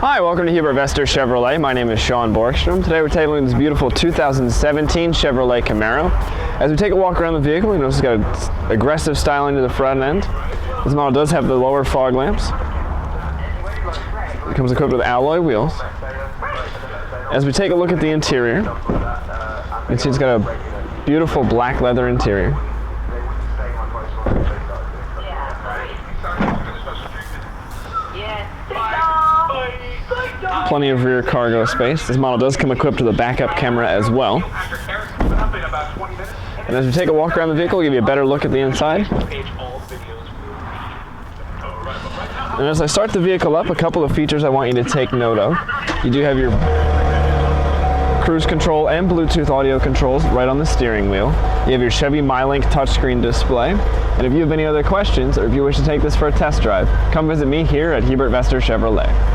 Hi, welcome to Hubert Vester Chevrolet. My name is Sean Borgstrom. Today we're taking this beautiful 2017 Chevrolet Camaro. As we take a walk around the vehicle, you notice it's got aggressive styling to the front end. This model does have the lower fog lamps. It comes equipped with alloy wheels. As we take a look at the interior, you can see it's got a beautiful black leather interior. Plenty of rear cargo space. This model does come equipped with a backup camera as well. And as we take a walk around the vehicle, we'll give you a better look at the inside. And as I start the vehicle up, a couple of features I want you to take note of. You do have your cruise control and Bluetooth audio controls right on the steering wheel. You have your Chevy MyLink touchscreen display. And if you have any other questions, or if you wish to take this for a test drive, come visit me here at Hubert Vester Chevrolet.